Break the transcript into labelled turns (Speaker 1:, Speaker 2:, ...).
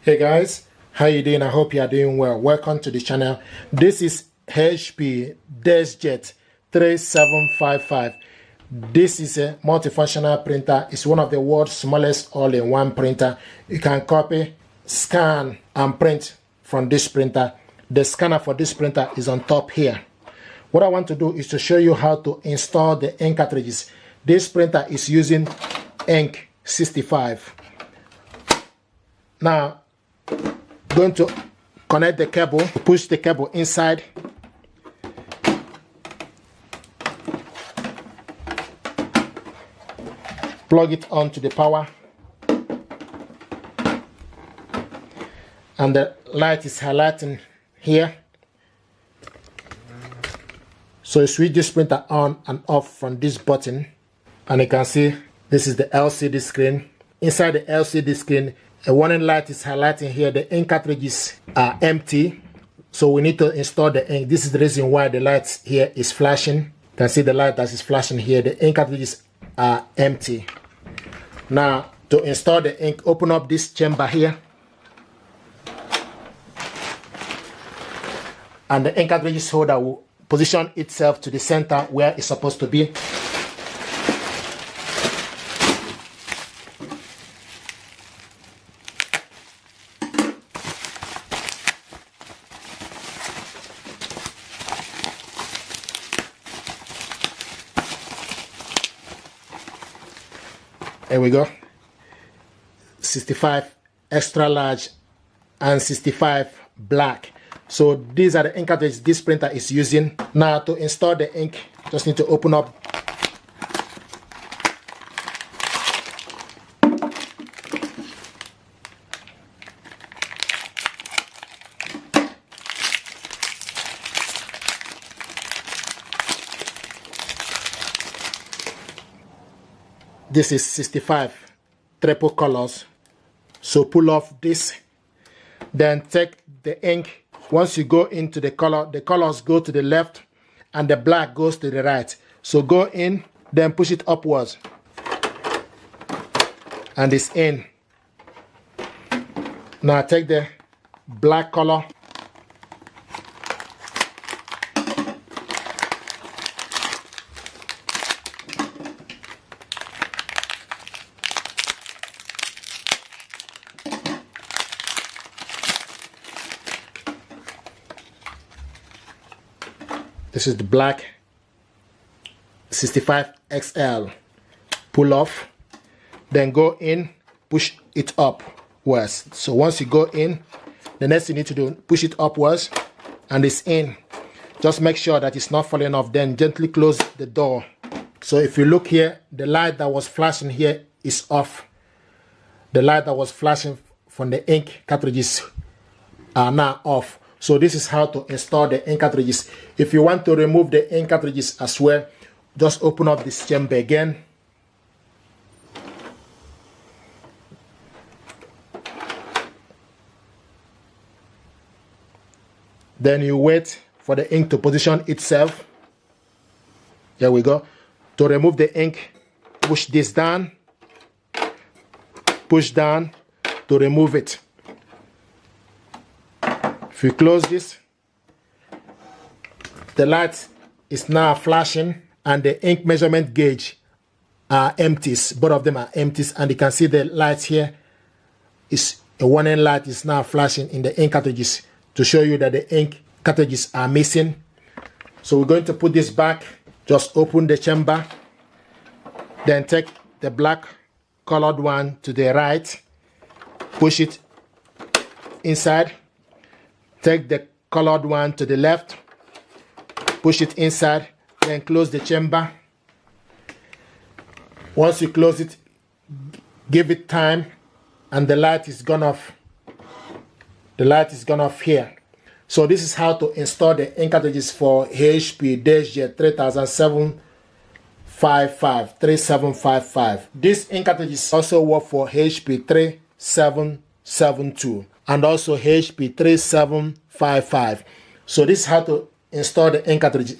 Speaker 1: Hey guys, how you doing? I hope you are doing well. Welcome to the channel. This is HP Deskjet 3755. This is a multifunctional printer. It's one of the world's smallest all-in-one printer. You can copy, scan, and print from this printer. The scanner for this printer is on top here. What I want to do is to show you how to install the ink cartridges. This printer is using ink 65. Now, going to connect the cable, push the cable inside, plug it onto the power, and the light is highlighting here. So you switch this printer on and off from this button, and you can see this is the LCD screen. Inside the LCD screen, a warning light is highlighting here. The ink cartridges are empty, so we need to install the ink. This is the reason why the light here is flashing. You can see the light that is flashing here. The ink cartridges are empty. Now, to install the ink, open up this chamber here, and the ink cartridges holder will position itself to the center where it's supposed to be. There we go. 65 extra large and 65 black. So these are the ink cartridges this printer is using. Now to install the ink, just need to open up . This is 65 triple colors. So pull off this, then take the ink. Once you go into the colors go to the left and the black goes to the right. So go in, then push it upwards, and it's in. Now take the black color, this is the black 65 XL. Pull off, then go in, push it upwards. So once you go in, the next thing you need to do, push it upwards, and it's in. Just make sure that it's not falling off, then gently close the door. So if you look here, the light that was flashing here is off. The light that was flashing from the ink cartridges are now off. So this is how to install the ink cartridges. If you want to remove the ink cartridges as well, just open up this chamber again. Then you wait for the ink to position itself. There we go. To remove the ink, push this down, push down to remove it. If you close this, the light is now flashing and the ink measurement gauge are empties. Both of them are empties, and you can see the light here is a warning light is now flashing in the ink cartridges to show you that the ink cartridges are missing. So we're going to put this back. Just open the chamber, then take the black colored one to the right, push it inside. Take the colored one to the left, push it inside, then close the chamber. Once you close it, give it time, and the light is gone off. The light is gone off here. So this is how to install the ink cartridges for HP Deskjet 3755. This ink cartridges also work for HP 3772 and also HP 3755. So this is how to install the ink cartridge.